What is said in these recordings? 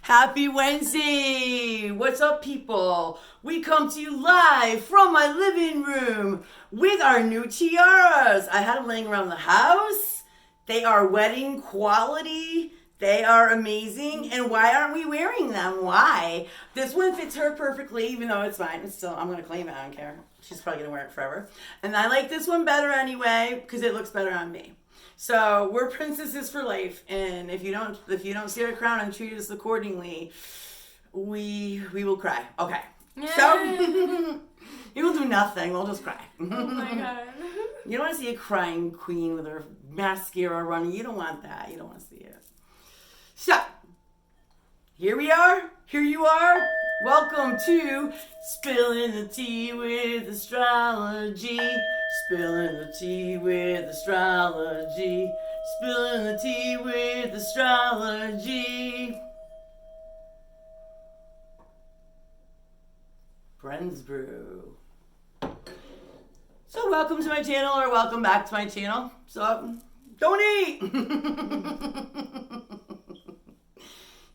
Happy Wednesday! What's up, people? We come to you live from my living room with our new tiaras. I had them laying around the house. They are wedding quality. They are amazing. And why aren't we wearing them? Why? This one fits her perfectly, even though it's mine. I'm going to claim it. I don't care. She's probably going to wear it forever. And I like this one better anyway because it looks better on me. So we're princesses for life, and if you don't see our crown and treat us accordingly, we will cry. Okay. So we will do nothing. We'll just cry. Oh my god. You don't want to see a crying queen with her mascara running. You don't want that. You don't want to see it. So here we are. Here you are. Welcome to Spilling the Tea with Astrology. Spilling the tea with astrology. Spilling the tea with astrology. Friends Brew. So welcome to my channel, or welcome back to my channel. So donate.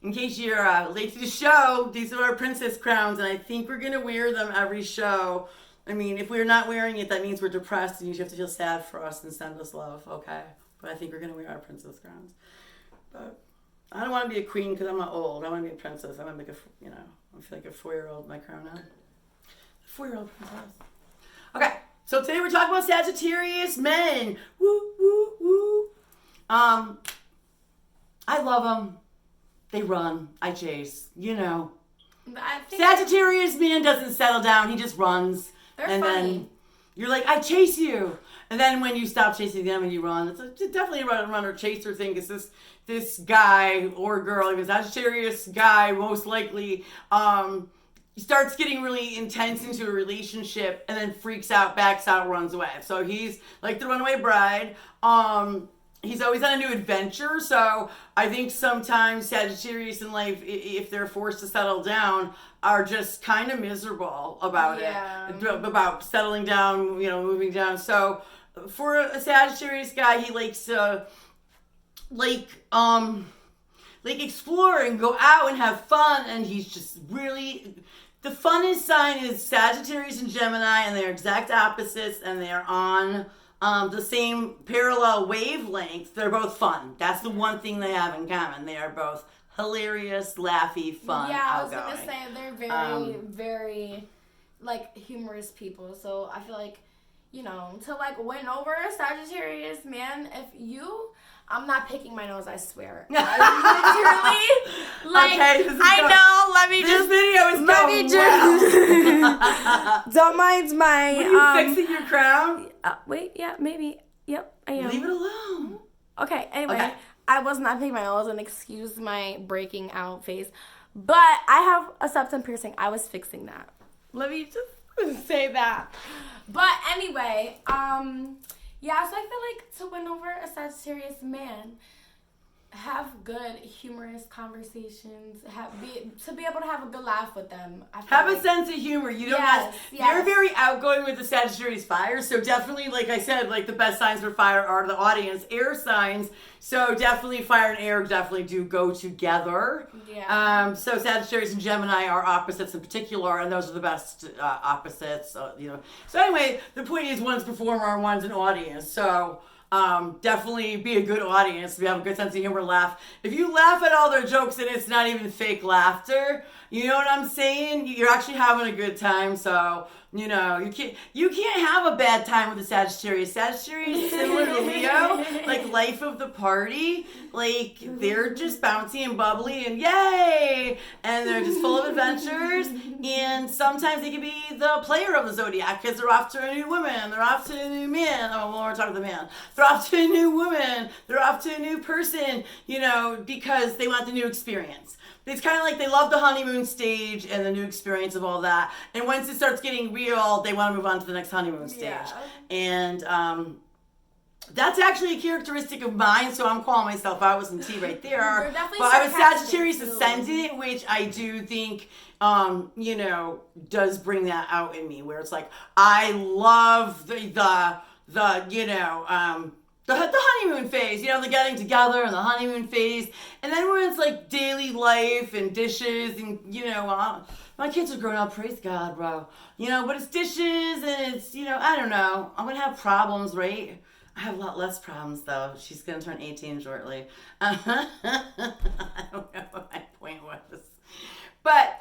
In case you're late to the show, these are our princess crowns, and I think we're gonna wear them every show. I mean, if we're not wearing it, that means we're depressed and you have to feel sad for us and send us love, okay? But I think we're going to wear our princess crowns. But I don't want to be a queen because I'm not old. I want to be a princess. I want to be I feel like a 4-year-old, my crown now. 4-year-old princess. Okay, so today we're talking about Sagittarius men. Woo, woo, woo. I love them. They run. I chase. Sagittarius man doesn't settle down. He just runs. They're and funny. Then you're like, I chase you. And then when you stop chasing them and you run, it's definitely a runner chaser thing. It's this guy or girl, even Sagittarius guy, most likely, starts getting really intense into a relationship and then freaks out, backs out, runs away. So he's like the runaway bride. He's always on a new adventure, so I think sometimes Sagittarius in life, if they're forced to settle down, are just kind of miserable about it, about settling down, moving down. So for a Sagittarius guy, he likes to explore and go out and have fun, and he's just really... The funnest sign is Sagittarius and Gemini, and they're exact opposites, and they're on... the same parallel wavelength. They're both fun. That's the one thing they have in common. They are both hilarious, laughy, fun, outgoing. I was gonna say they're very, very humorous people. So I feel like, to win over a Sagittarius man, I'm not picking my nose, I swear. I literally, okay, this video is going well. Don't mind my... Are you fixing your crown? Wait, yeah, maybe. Yep, I am. Leave it alone. Okay, anyway, Okay. I was not picking my nose, and excuse my breaking out face, but I have a septum piercing. I was fixing that. Let me just say that. But anyway, so I feel like to win over a Sagittarius man, have good, humorous conversations, to be able to have a good laugh with them. Have a sense of humor. You don't yes. They're very outgoing with the Sagittarius fire, so definitely, like I said, the best signs for fire are the audience, air signs. So definitely fire and air definitely do go together. Yeah. So Sagittarius and Gemini are opposites in particular, and those are the best opposites. So anyway, the point is one's performer and one's an audience. So definitely be a good audience. We have a good sense of humor, laugh. If you laugh at all their jokes and it's not even fake laughter, you know what I'm saying? You're actually having a good time. So, you can't have a bad time with the Sagittarius. Sagittarius is similar to Leo, life of the party. They're just bouncy and bubbly and yay! And they're just full of adventures. And sometimes they can be the player of the zodiac because they're off to a new woman. They're off to a new man. Oh, well, we're talking to the man. They're off to a new woman. They're off to a new person, because they want the new experience. It's kind of like they love the honeymoon stage and the new experience of all that. And once it starts getting real, they want to move on to the next honeymoon stage. Yeah. And that's actually a characteristic of mine, so I'm calling myself out with some tea right there. But I was Sagittarius ascendant, which I do think, does bring that out in me, where it's like, I love the The honeymoon phase, the getting together and the honeymoon phase. And then when it's like daily life and dishes and, my kids are grown up, praise God, bro. But it's dishes and it's, I don't know. I'm going to have problems, right? I have a lot less problems, though. She's going to turn 18 shortly. I don't know what my point was. But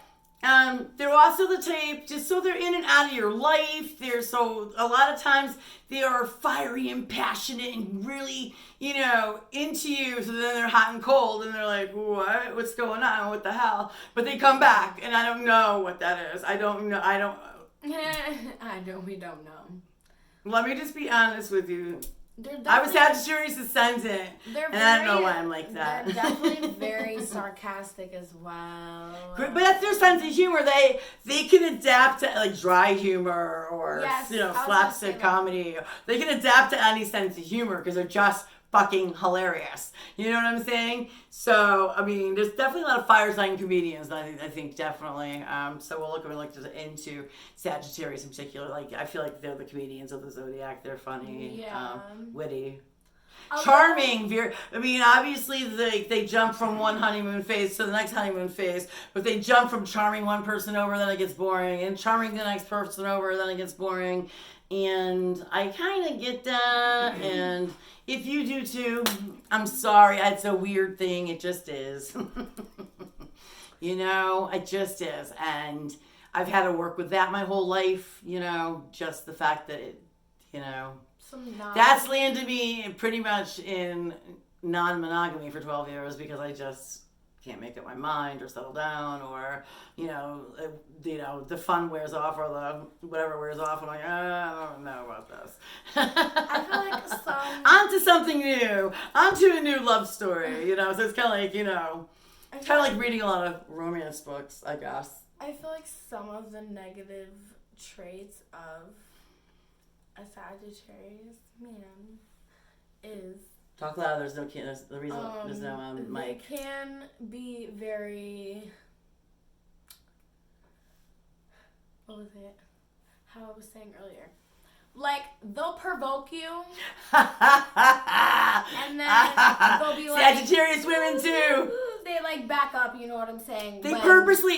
they're also the type, just so they're in and out of your life. So a lot of times they are fiery and passionate and really, into you. So then they're hot and cold and they're like, what? What's going on? What the hell? But they come back and I don't know what that is. I don't know. We don't know. Let me just be honest with you. I was Sagittarius ascendant, and I don't know why I'm like that. They're definitely very sarcastic as well. But that's their sense of humor. They can adapt to like dry humor or slapstick comedy. They can adapt to any sense of humor because they're just fucking hilarious. You know what I'm saying? So I mean, there's definitely a lot of fire sign comedians. I think definitely. So we'll look into Sagittarius in particular. Like I feel like they're the comedians of the zodiac. They're funny, witty, charming. Obviously they jump from one honeymoon phase to the next honeymoon phase, but they jump from charming one person over, then it gets boring, and charming the next person over, then it gets boring. And I kind of get that, and if you do too, I'm sorry. It's a weird thing. It just is. It just is. And I've had to work with that my whole life, just the fact that it, that's landed me pretty much in non-monogamy for 12 years because I just can't make up my mind or settle down or, the fun wears off or the whatever wears off. I'm like, I don't know about this. I feel like onto something new. Onto a new love story, So it's kind of like, it's kind of like reading a lot of romance books, I guess. I feel like some of the negative traits of a Sagittarius man is... Talk loud. There's no mic. They can be very. What was it? How I was saying earlier, like they'll provoke you, and then they'll be like Sagittarius women too. They like back up. You know what I'm saying? They purposely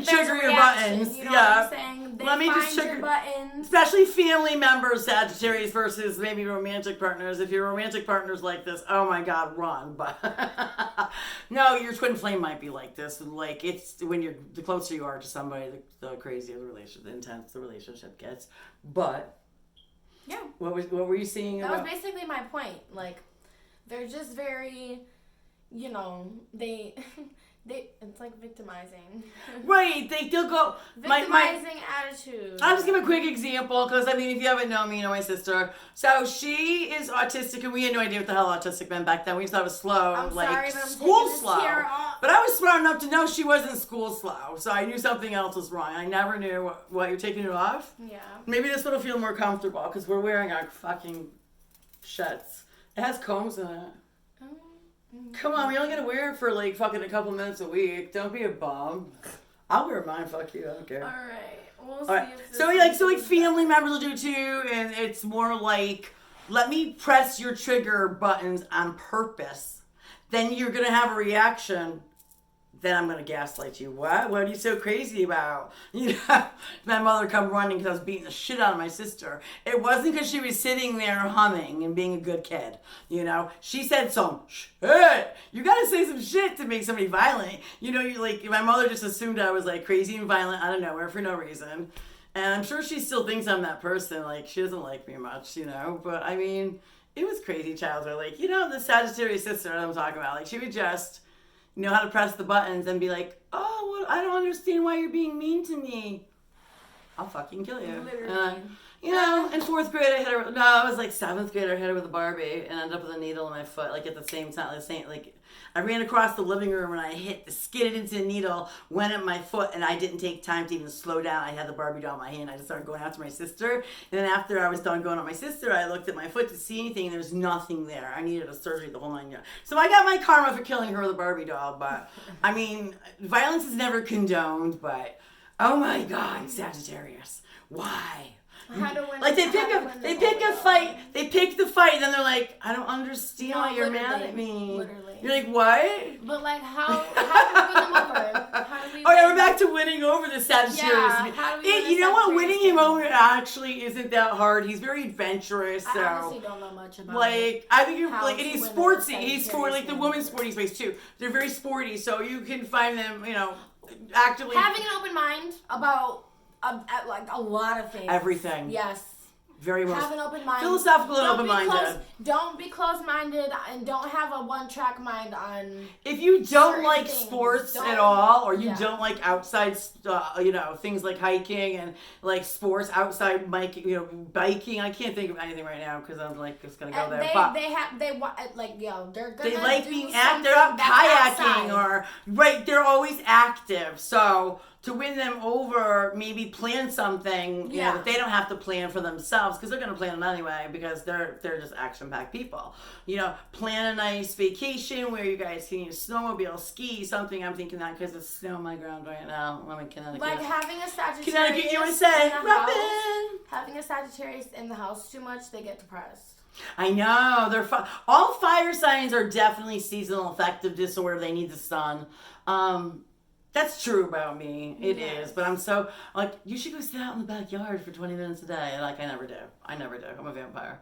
trigger your buttons. You know what I'm saying? They Let me find just trigger your buttons. Especially family members, Sagittarius versus maybe romantic partners. If your romantic partner's like this, oh my God, run! But no, your twin flame might be like this. Like it's when the closer you are to somebody, the crazier the intense the relationship gets. But yeah, what were you seeing? That was basically my point. Like they're just very. They it's like victimizing. Right, they'll go victimizing attitude. I'll just give a quick example because if you haven't known me, you know my sister. So she is autistic, and we had no idea what the hell autistic meant back then. We just thought it was slow, school slow. But I was smart enough to know she wasn't school slow, so I knew something else was wrong. I never knew what you're taking it off. Yeah. Maybe this will feel more comfortable because we're wearing our fucking shirts. It has combs in it. Come on, we only gotta wear it for like fucking a couple minutes a week. Don't be a bum. I'll wear mine. Fuck you. I don't care. All right. We'll see. If So family members will do too, and it's more like, let me press your trigger buttons on purpose. Then you're gonna have a reaction. Then I'm gonna gaslight you. What? What are you so crazy about? My mother come running because I was beating the shit out of my sister. It wasn't because she was sitting there humming and being a good kid. She said some shit. You gotta say some shit to make somebody violent. My mother just assumed I was like crazy and violent out of nowhere for no reason. And I'm sure she still thinks I'm that person. Like she doesn't like me much, But I mean, it was crazy childhood. Like the Sagittarius sister that I'm talking about. Like she would just. Know how to press the buttons and be like, oh, well, I don't understand why you're being mean to me. I'll fucking kill you. Literally. In fourth grade, I hit her. No, I was like seventh grade. I hit her with a Barbie and ended up with a needle in my foot. Like at the same time, I ran across the living room and I skidded into the needle, went at my foot, and I didn't take time to even slow down. I had the Barbie doll in my hand. I just started going after my sister. And then after I was done going at my sister, I looked at my foot to see anything, and there was nothing there. I needed a surgery the whole 9 yards. So I got my karma for killing her with a Barbie doll. But I mean, violence is never condoned. But oh my God, Sagittarius, why? How to win? Like they pick the fight, and then they're like, I don't understand why you're mad at me. Literally. You're like, what? But like, how do we win them over? How do we? Oh yeah, we're back to winning over the Sagittarius. Yeah, how do we win You know what? Sagittarius Winning him over actually isn't that hard. He's very adventurous. So. I honestly don't know much about. Like I think you're how like, and to he's win sportsy. over He's Sagittarius like the women's sporty space too. They're very sporty, so you can find them, actively having an open mind about like a lot of things. Everything. Yes. Very much. Have an open mind. Philosophical and open-minded. Don't be closed-minded and don't have a one-track mind on. If you don't certain like things, sports at all, or you yeah. don't like outside, things like hiking and like sports outside, biking. I can't think of anything right now because I'm like just gonna go there. They're gonna they like do being active. They're something out that's kayaking outside. they're always active. So to win them over, maybe plan something that they don't have to plan for themselves because they're going to plan it anyway because they're just action-packed people. Plan a nice vacation where you guys can snowmobile, ski, something. I'm thinking that because it's snow on my ground right now. I'm in Connecticut. Like having a Sagittarius Connecticut, USA. Having a Sagittarius in the house too much, they get depressed. I know. All fire signs are definitely seasonal affective disorder. They need the sun. That's true about me. It is. But I'm so, you should go sit out in the backyard for 20 minutes a day. I never do. I'm a vampire.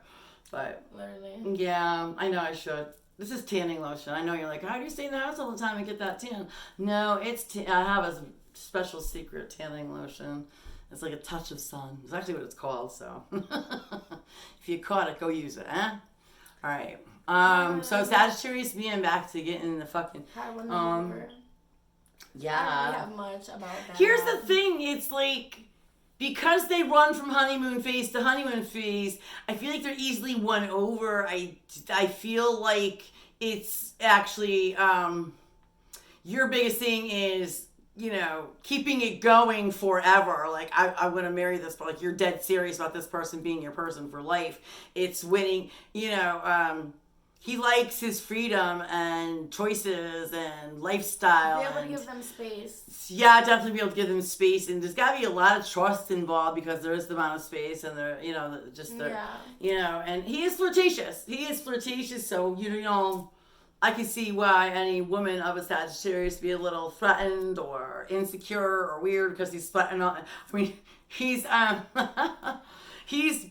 But, literally. Yeah, I know I should. This is tanning lotion. I know you're like, how do you stay in the house all the time and get that tan? No, I have a special secret tanning lotion. It's like a touch of sun. It's actually what it's called, so. If you caught it, go use it, eh? All right. So Sagittarius being back to getting the fucking, yeah. I don't really have much about that. Here's the thing. It's like, because they run from honeymoon phase to honeymoon phase, I feel like they're easily won over. I feel like it's actually, your biggest thing is, keeping it going forever. Like, I'm going to marry this, but you're dead serious about this person being your person for life. It's winning, he likes his freedom and choices and lifestyle. Be able to give them space. Yeah, definitely be able to give them space. And there's got to be a lot of trust involved because there is the amount of space and and he is flirtatious. So, I can see why any woman of a Sagittarius be a little threatened or insecure or weird because he's flirting on. He's he's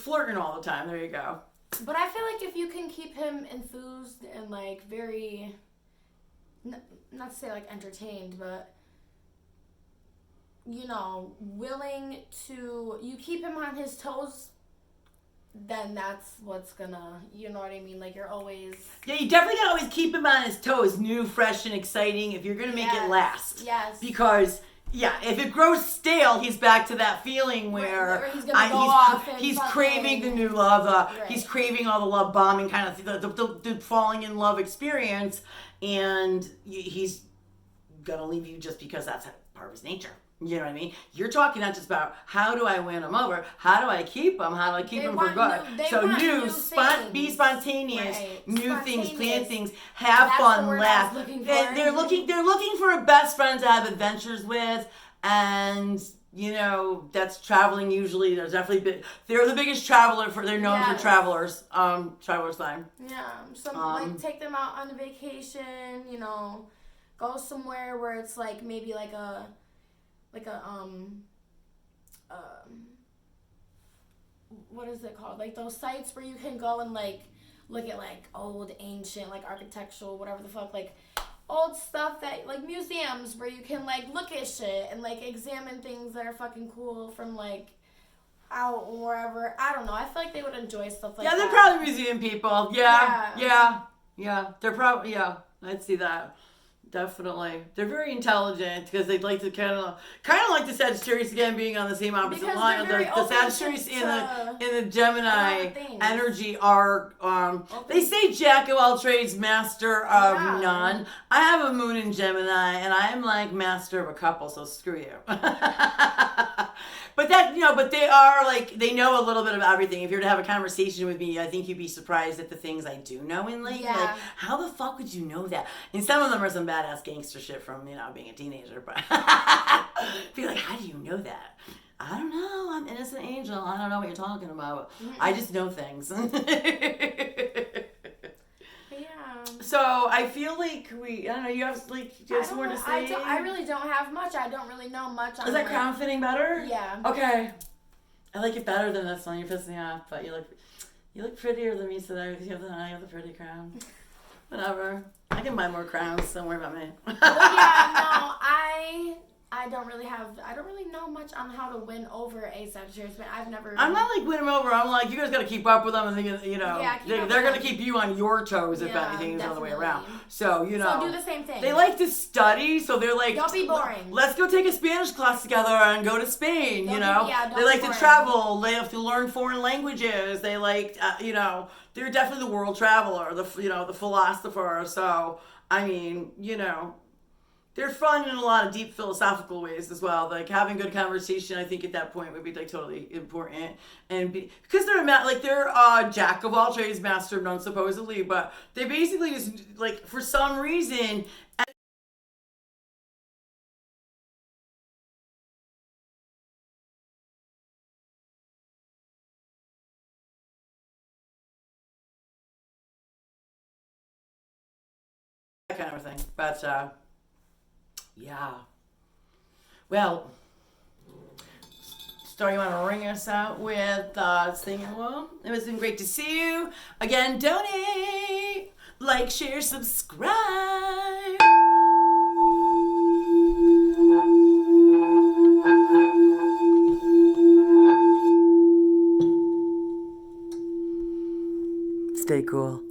flirting all the time. There you go. But I feel like if you can keep him enthused and very, not to say entertained, but willing to, you keep him on his toes, then that's what's gonna, you know what I mean? You're always... Yeah, you definitely gotta always keep him on his toes, new, fresh, and exciting if you're gonna make it last. Yes. Because... Yeah, if it grows stale, he's back to that feeling where he's gonna go off and he's craving the new love. He's craving all the love bombing kind of the falling in love experience, and he's gonna leave you just because that's part of his nature. You know what I mean? You're talking not just about how do I win him over, how do I keep him, how do I keep him for good. Be spontaneous, new things, plan things, have fun, laugh. They're looking for a best friend to have adventures with, and that's traveling usually. They're the biggest traveler they're known for travelers. Traveler's time. Yeah, take them out on a vacation. Go somewhere where it's maybe what is it called? Those sites where you can go and look at old ancient architectural whatever the fuck old stuff that museums where you can look at shit and examine things that are fucking cool from out wherever. I don't know. I feel like they would enjoy stuff that. Yeah, they're probably museum people. Yeah. They're probably I'd see that. Definitely. They're very intelligent because they'd like to kind of like the Sagittarius again being on the same opposite line. The Sagittarius and the Gemini energy are, they say jack of all trades, master of none. I have a moon in Gemini and I am master of a couple, so screw you. But they are they know a little bit of everything. If you were to have a conversation with me, I think you'd be surprised at the things I do know in life. How the fuck would you know that? And some of them are some badass gangster shit from, being a teenager, but be how do you know that? I don't know. I'm innocent angel. I don't know what you're talking about. I just know things. Yeah. So I feel like I don't know. You have more to say. I really don't have much. I don't really know much. Is that crown fitting better? Yeah. Okay. I like it better than this one. You're pissing me off, but you look prettier than me today. I have the pretty crown. Whatever. I can buy more crowns. Don't worry about me. But yeah, no, I don't really know much on how to win over a Sagittarius, but I've never. I'm not like winning them over. I'm like, you guys got to keep up with them, and they're going to keep you on your toes if anything is the other way around. So So do the same thing. They like to study, so they're like, don't be boring. Let's go take a Spanish class together and go to Spain. They like to travel. They have to learn foreign languages. They like, they're definitely the world traveler, the philosopher. So I mean, they're fun in a lot of deep philosophical ways as well. Like having good conversation, I think at that point would be like totally important, and because they're jack of all trades, master of none, supposedly, but they basically just like for some reason. That kind of thing, but yeah. Well, Star, you want to ring us out with singing? Well, it has been great to see you again. Donate, like, share, subscribe. Stay cool.